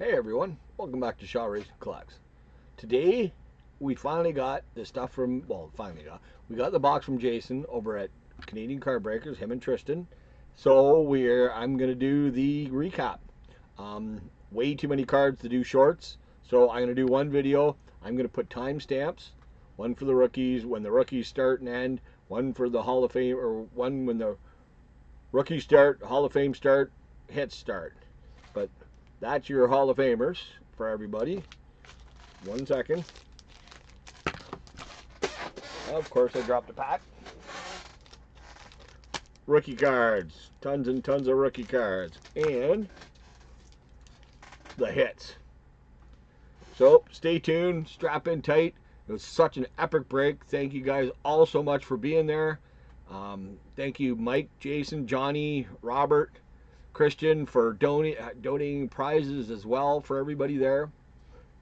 Hey everyone, welcome back to Shaw Race Collects. Today we finally got the stuff from, we got the box from Jason over at Canadian Card Breakers, him and Tristan. So I'm gonna do the recap. Way too many cards to do shorts, so I'm gonna do one video. I'm gonna put timestamps, one for the rookies, when the rookies start and end, one for the Hall of Fame, or one when the rookies start, Hall of Fame start, hits start. But that's your Hall of Famers for everybody. 1 second. Of course, I dropped a pack. Rookie cards. Tons and tons of rookie cards. And the hits. So stay tuned. Strap in tight. It was such an epic break. Thank you guys all so much for being there. Thank you, Mike, Jason, Johnny, Robert, Christian, for donating prizes as well for everybody there.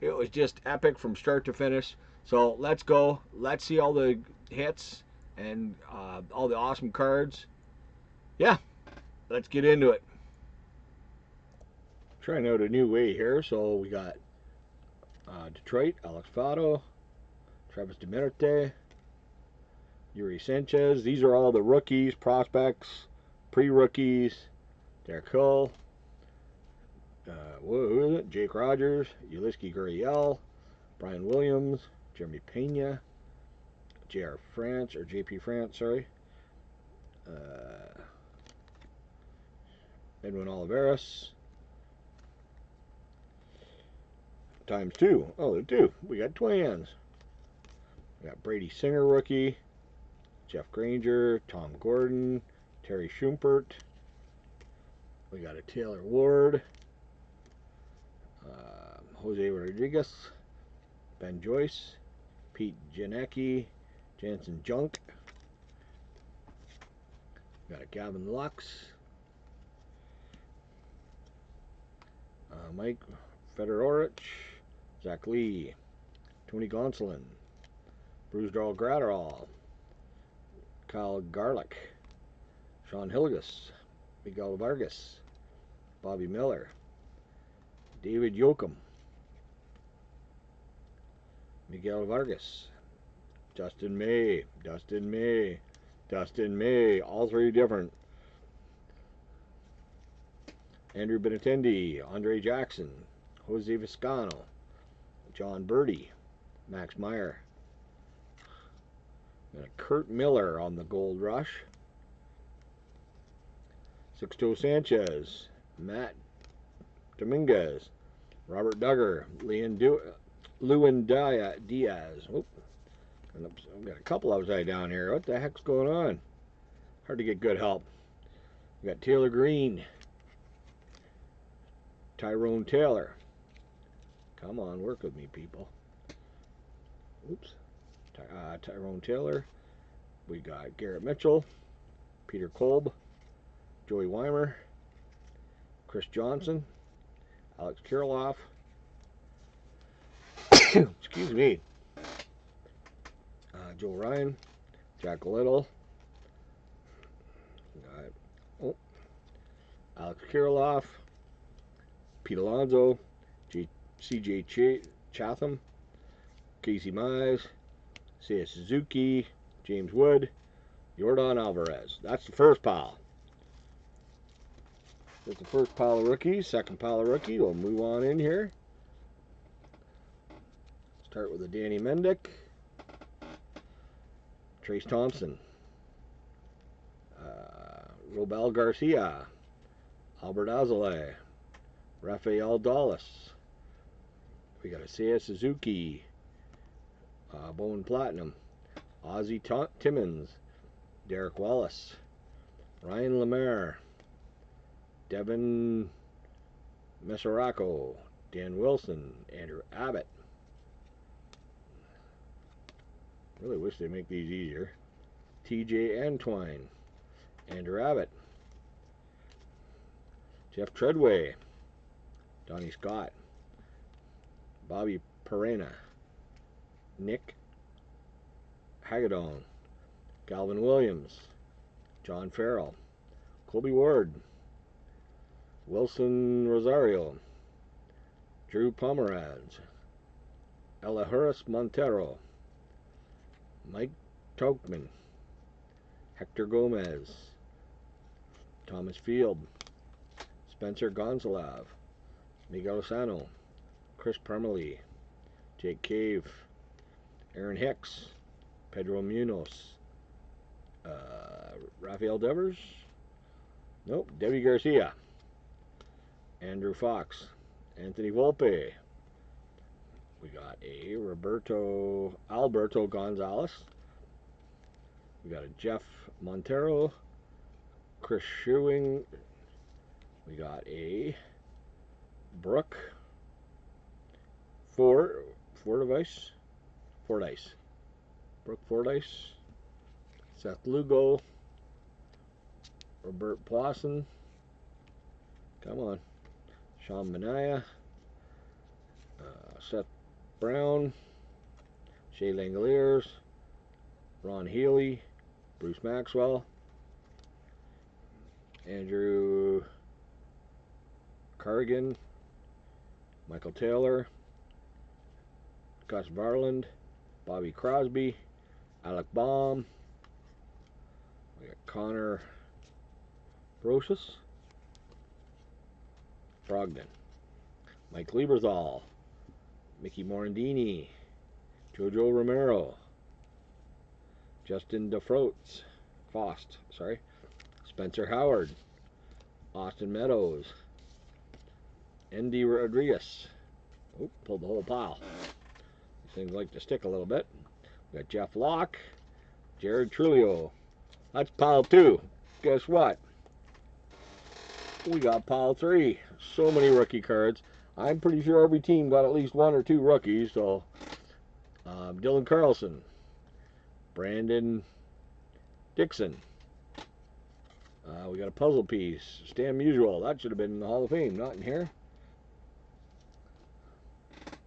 It was just epic from start to finish. So let's go. Let's see all the hits and all the awesome cards. Yeah, let's get into it. Trying out a new way here. So we got Detroit, Alex Fado, Travis DeMerte, Yuri Sanchez. These are all the rookies, prospects, pre-rookies. Derek Hill. Who is it? Jake Rogers, Ulysses Gurriel, Brian Williams, Jeremy Pena, JR France, or JP France, sorry. Edwin Oliveras. Times two. Oh, they're two. We got twins. We got Brady Singer, rookie. Jeff Granger, Tom Gordon, Terry Schumpert. We got a Taylor Ward. Jose Rodriguez. Ben Joyce. Pete Janecki. Jansen Junk. Got a Gavin Lux. Mike Fedorowicz. Zach Lee. Tony Gonsolin. Bruce Darrell Gratterall. Kyle Garlick. Sean Hilgus. Miguel Vargas. Bobby Miller. David Yoakum. Miguel Vargas. Justin May. All three different. Andrew Benintendi. Andre Jackson. Jose Viscano. John Birdie. Max Meyer. And a Kurt Miller on the Gold Rush. Sixto Sanchez. Matt Dominguez. Robert Duggar. Lewin Diaz. Oop. I've got a couple upside down here. What the heck's going on? Hard to get good help. We got Taylor Green. Tyrone Taylor. Come on, work with me, people. Oops. Tyrone Taylor. We got Garrett Mitchell. Peter Kolb. Joey Weimer. Chris Johnson. Alex Kirilloff. Excuse me. Joe Ryan. Jack Little. Alex Kirilloff. Pete Alonso. CJ Chatham. Casey Mize. Seiya Suzuki. James Wood. Yordan Alvarez. That's the first pile. That's the first pile of rookies. Second pile of rookie. We'll move on in here. Start with a Danny Mendick. Trace Thompson. Robel Garcia. Albert Azale. Rafael Dallas. We got a Seiya Suzuki. Bowman Platinum. Ozzie Timmons. Derek Wallace. Ryan Lemaire. Devin Mesoraco. Dan Wilson. Andrew Abbott. Really wish they'd make these easier. TJ Antwine. Andrew Abbott. Jeff Treadway. Donnie Scott. Bobby Perena. Nick Hagedon. Galvin Williams. John Farrell. Colby Ward. Wilson Rosario. Drew Pomeranz, Elihuris Montero, Mike Tokman, Hector Gomez, Thomas Field, Spencer Gonzalez, Miguel Sano, Chris Permely, Jake Cave, Aaron Hicks, Pedro Munoz, Rafael Devers, nope, Debbie Garcia, Andrew Fox, Anthony Volpe. We got a Alberto Gonzalez. We got a Jeff Montero, Chris Schewing. We got a Brooke Fordyce. Brooke Fordyce. Seth Lugo. Robert Pawson. Come on. Sean Manaya. Seth Brown. Shay Langoliers. Ron Healy. Bruce Maxwell. Andrew Carrigan. Michael Taylor. Gus Varland. Bobby Crosby. Alec Baum. We got Connor Brocious. Brogdon. Mike Lieberthal. Mickey Morandini. Jojo Romero. Justin Faust, sorry. Spencer Howard. Austin Meadows. Andy Rodriguez. Oh, pulled the whole pile. These things like to stick a little bit. We got Jeff Locke. Jared Trulio. That's pile 2. Guess what? We got pile 3. So many rookie cards. I'm pretty sure every team got at least 1 or 2 rookies. So, Dylan Carlson. Brandon Dixon. We got a puzzle piece. Stan Musial. That should have been in the Hall of Fame. Not in here.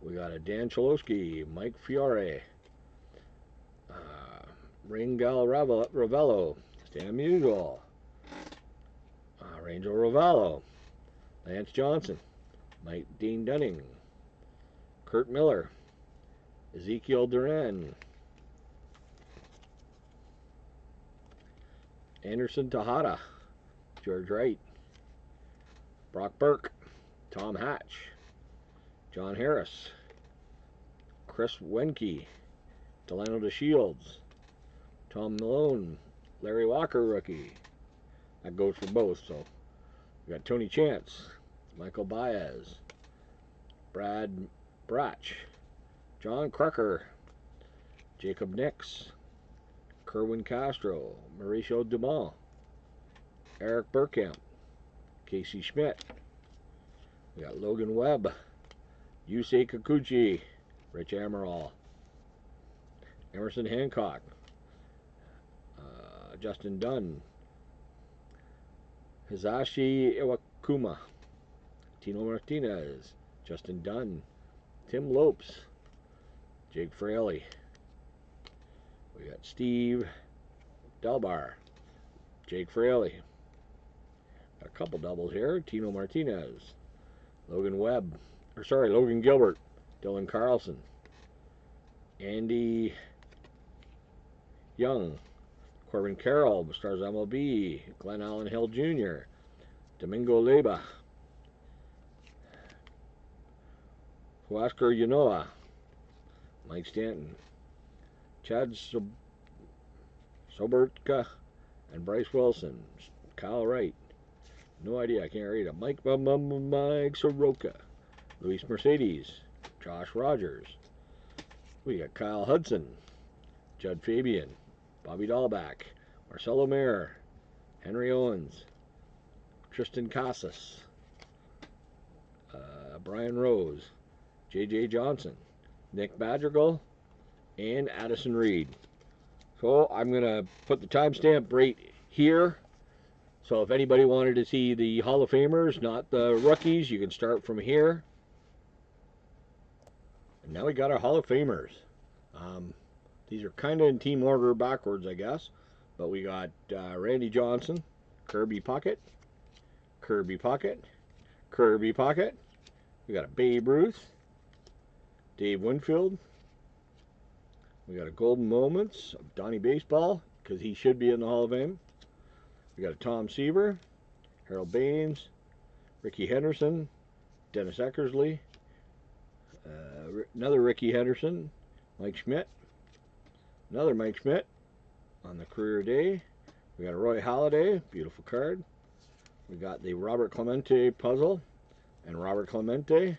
We got a Dan Cholowski. Mike Fiore. Ringal Ravello. Stan Musial. Rangel Ravallo. Lance Johnson. Mike Dean Dunning. Kurt Miller. Ezekiel Duran. Anderson Tejada. George Wright. Brock Burke. Tom Hatch. John Harris. Chris Wenke. Delano DeShields. Tom Malone. Larry Walker rookie. That goes for both, so we got Tony Chance. Michael Baez. Brad Brach. John Crucker. Jacob Nix. Kerwin Castro. Mauricio Dumont. Eric Burkamp. Casey Schmidt. We got Logan Webb. Yusei Kikuchi. Rich Amaral. Emerson Hancock. Justin Dunn. Hisashi Iwakuma. Tino Martinez. Justin Dunn. Tim Lopes. Jake Fraley. We got Steve Delbar. Jake Fraley. Got a couple doubles here. Tino Martinez. Logan Gilbert. Dylan Carlson. Andy Young. Corbin Carroll. Stars MLB. Glenn Allen Hill Jr. Domingo Leyba. Huascar Yanoa. Mike Stanton. Chad Sobertka and Bryce Wilson. Kyle Wright. No idea, I can't read it. Mike Soroka. Luis Mercedes. Josh Rogers. We got Kyle Hudson. Judd Fabian. Bobby Dahlback. Marcelo Mayer. Henry Owens. Tristan Casas. Brian Rose. J.J. Johnson. Nick Madrigal. And Addison Reed. So I'm going to put the timestamp right here. So if anybody wanted to see the Hall of Famers, not the rookies, you can start from here. And now we got our Hall of Famers. These are kind of in team order backwards, I guess. But we got Randy Johnson, Kirby Puckett, Kirby Puckett, Kirby Puckett, We got a Babe Ruth, Dave Winfield. We got a Golden Moments of Donnie Baseball, because he should be in the Hall of Fame. We got a Tom Seaver, Harold Baines, Ricky Henderson, Dennis Eckersley, another Ricky Henderson, Mike Schmidt, another Mike Schmidt on the career day. We got a Roy Halladay, beautiful card. We got the Robert Clemente puzzle, and Robert Clemente,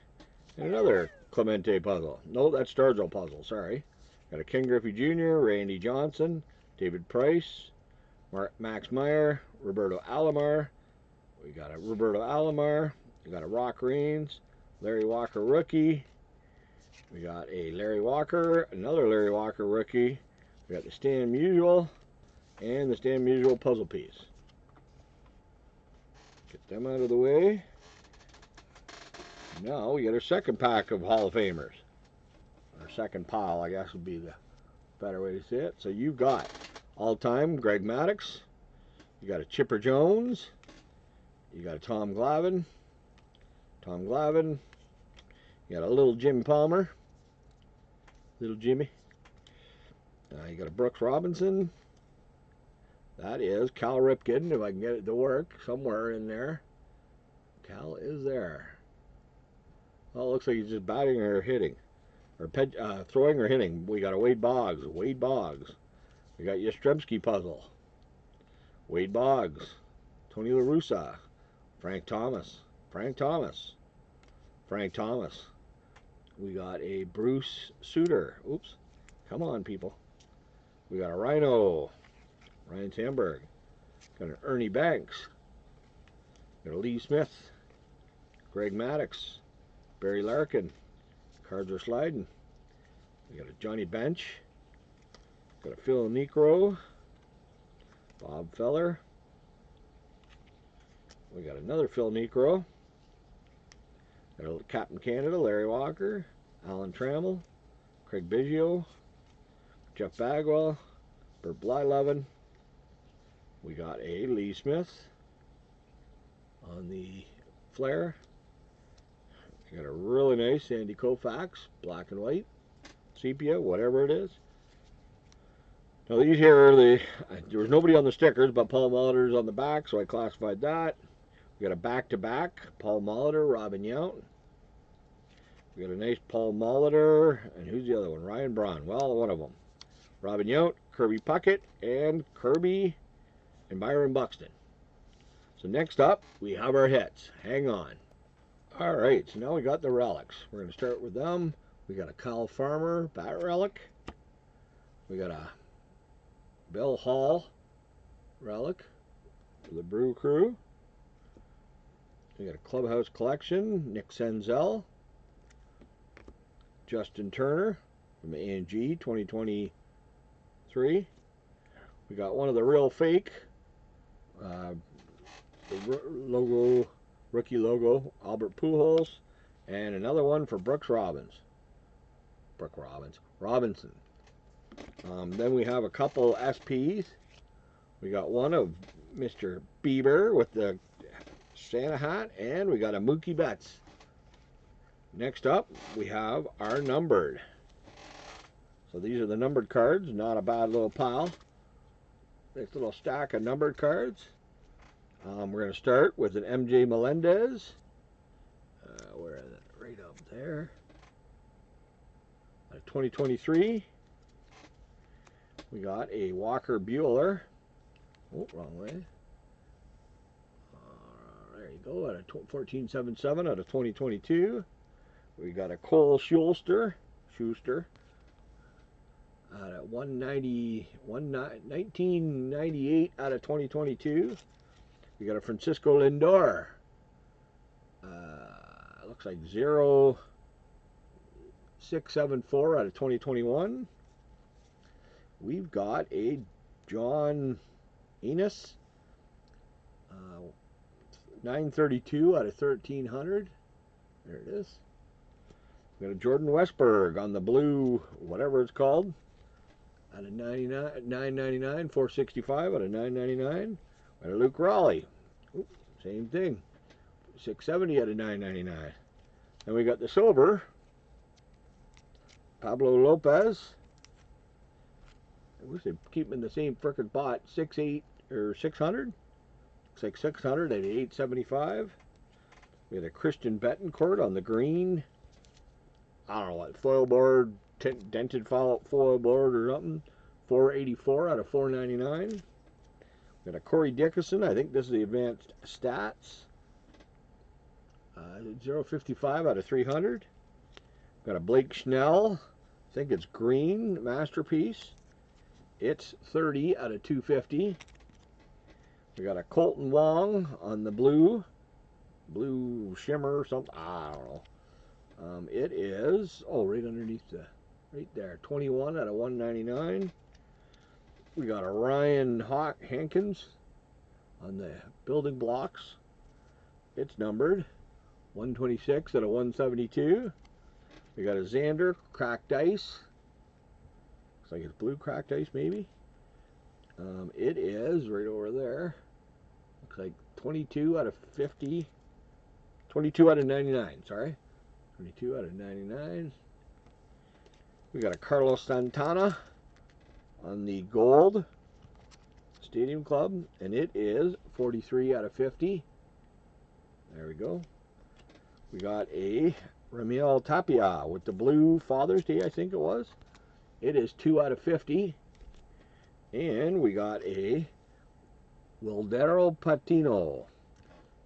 and another Clemente puzzle. No, that's Stargell puzzle, sorry. Got a Ken Griffey Jr., Randy Johnson, David Price, Max Meyer, Roberto Alomar. We got a Roberto Alomar. We got a Rock Raines, Larry Walker rookie. We got a Larry Walker, another Larry Walker rookie. We got the Stan Musial and the Stan Musial puzzle piece. Get them out of the way. Now we got our second pack of Hall of Famers. Our second pile, I guess, would be the better way to say it. So you've got all-time Greg Maddux. You got a Chipper Jones. You got a Tom Glavine. You got a little Jim Palmer. Little Jimmy. You got a Brooks Robinson. That is Cal Ripken, if I can get it to work somewhere in there. Cal is there. Well, it looks like he's just batting or hitting. Or throwing or hitting. We got a Wade Boggs. We got Yastrzemski puzzle. Wade Boggs. Tony La Russa. Frank Thomas. We got a Bruce Sutter. Oops. Come on, people. We got a Rhino. Ryan Sandberg. Got an Ernie Banks. Got a Lee Smith. Greg Maddux. Barry Larkin. Cards are sliding. We got a Johnny Bench. Got a Phil Niekro. Bob Feller. We got another Phil Niekro. Got a Captain Canada, Larry Walker. Alan Trammell. Craig Biggio. Jeff Bagwell. Bert Blyleven. We got a Lee Smith on the Flair. We got a really nice Sandy Koufax, black and white, sepia, whatever it is. Now these here are there was nobody on the stickers, but Paul Molitor's on the back, so I classified that. We got a back-to-back, Paul Molitor, Robin Yount. We got a nice Paul Molitor, and who's the other one? Ryan Braun. Well, one of them. Robin Yount, Kirby Puckett, and Kirby and Byron Buxton. So next up, we have our hits. Hang on. Alright, so now we got the relics. We're going to start with them. We got a Kyle Farmer bat relic. We got a Bill Hall relic for the Brew Crew. We got a Clubhouse Collection, Nick Senzel. Justin Turner from A&G 2023. We got one of the real fake the rookie logo, Albert Pujols, and another one for Robinson. Then we have a couple SPs. We got one of Mr. Bieber with the Santa hat, and we got a Mookie Betts. Next up, we have our numbered. So these are the numbered cards, not a bad little pile. Nice little stack of numbered cards. We're going to start with an MJ Melendez. Where is it? Right up there. 2023. We got a Walker Buehler. Oh, wrong way. There you go. At a 1477 out of 2022. We got a Cole Schuster. At 1998 out of 2022. We got a Francisco Lindor. Looks like 0674 out of 2021. We've got a John Enos. 932 out of 1300. There it is. We got a Jordan Westberg on the blue, whatever it's called. Out of 999, 465 out of 999. Got a Luke Raleigh. Oops, same thing. 670 out of 999. And we got the silver, Pablo Lopez. I wish they'd keep him in the same frickin' pot. 6'8" or 600. Looks like 600 at 875. We had a Christian Betancourt on the green. I don't know what, foil board, dented foil board or something. 484 out of 499. We got a Corey Dickerson. I think this is the advanced stats. 055 out of 300. Got a Blake Schnell. I think it's green masterpiece. It's 30 out of 250. We got a Colton Wong on the blue shimmer or something. I don't know. It is, right underneath right there, 21 out of 199. We got a Ryan Hankins on the building blocks. It's numbered 126 out of 172. We got a Xander cracked ice. Looks like it's blue cracked ice maybe. It is right over there. Looks like 22 out of 50. 22 out of 99, sorry. 22 out of 99. We got a Carlos Santana on the gold Stadium Club, and it is 43 out of 50. There we go. We got a Ramil Tapia with the blue Father's Day, I think it was. It is 2 out of 50. And we got a Wildero Patino.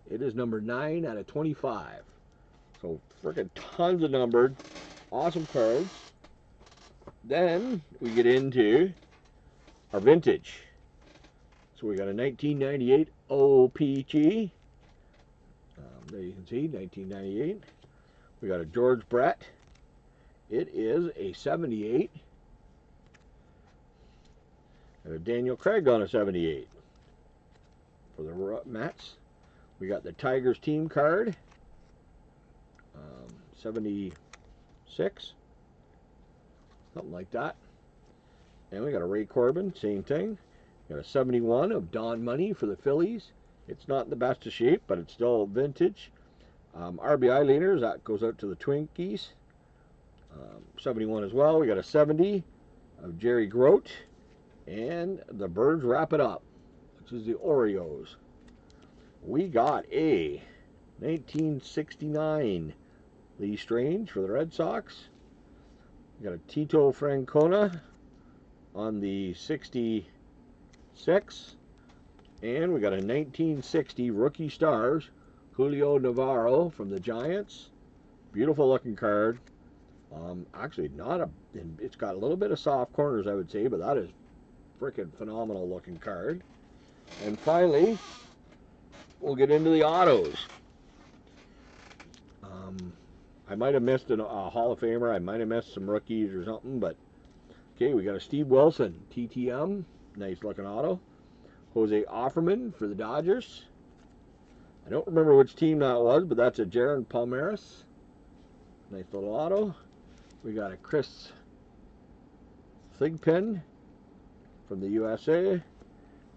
It is number 9 out of 25. So freaking tons of numbered, awesome cards. Then we get into our vintage. So we got a 1998 OPG. There you can see 1998. We got a George Brett. It is a 78. And a Daniel Craig on a 78 for the Mets. We got the Tigers team card. 76, something like that. And we got a Ray Corbin, same thing. We got a 71 of Don Money for the Phillies. It's not in the best of shape, but it's still vintage. RBI leaders, that goes out to the Twinkies. 71 as well. We got a 70 of Jerry Grote. And the Birds wrap it up, which is the Oreos. We got a 1969 Lee Strange for the Red Sox. We got a Tito Francona on the 66. And we got a 1960 Rookie Stars Julio Navarro from the Giants. Beautiful looking card. Actually, it's got a little bit of soft corners, I would say, but that is freaking phenomenal looking card. And finally, we'll get into the autos. I might have missed a Hall of Famer. I might have missed some rookies or something, but okay, we got a Steve Wilson TTM, nice looking auto. Jose Offerman for the Dodgers. I don't remember which team that was, but that's a Jaron Palmares. Nice little auto. We got a Chris Thigpen from the USA.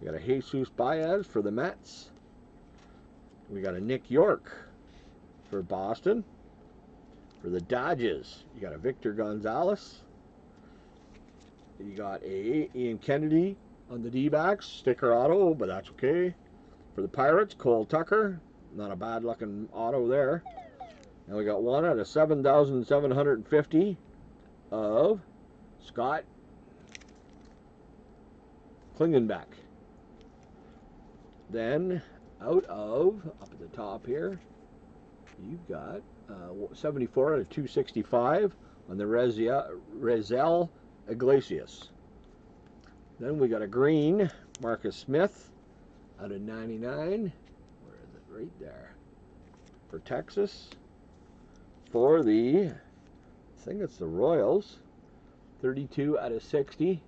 We got a Jesus Baez for the Mets. We got a Nick York for Boston. For the Dodgers, you got a Victor Gonzalez. You got a Ian Kennedy on the D-backs, sticker auto, but that's okay. For the Pirates, Cole Tucker. Not a bad looking auto there. And we got one out of 7,750 of Scott Klingenbeck. Then out of, up at the top here, you've got 74 out of 265 on the Rezel Iglesias. Then we got a green Marcus Smith out of 99. Where is it? Right there. For Texas. For the, I think it's the Royals. 32 out of 60.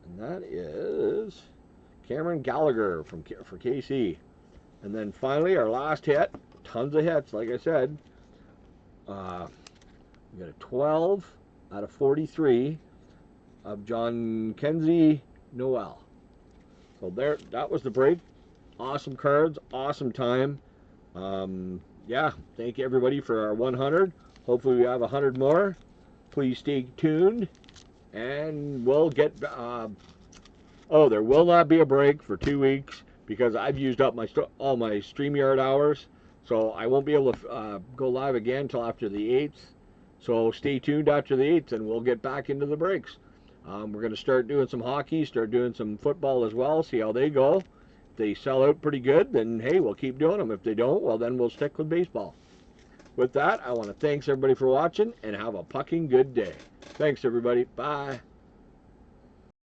And that is Cameron Gallagher for KC. And then finally, our last hit. Tons of hits, like I said. We got a 12 out of 43 of John Kenzie Noel. So there, that was the break. Awesome cards, awesome time. yeah, thank you everybody for our 100. Hopefully we have 100 more. Please stay tuned, and we'll get. Oh, there will not be a break for 2 weeks because I've used up all my StreamYard hours, so I won't be able to go live again until after the 8th. So stay tuned after the 8th, and we'll get back into the breaks. We're going to start doing some hockey, start doing some football as well, see how they go. If they sell out pretty good, then hey, we'll keep doing them. If they don't, well, then we'll stick with baseball. With that, I want to thanks everybody for watching, and have a pucking good day. Thanks, everybody. Bye.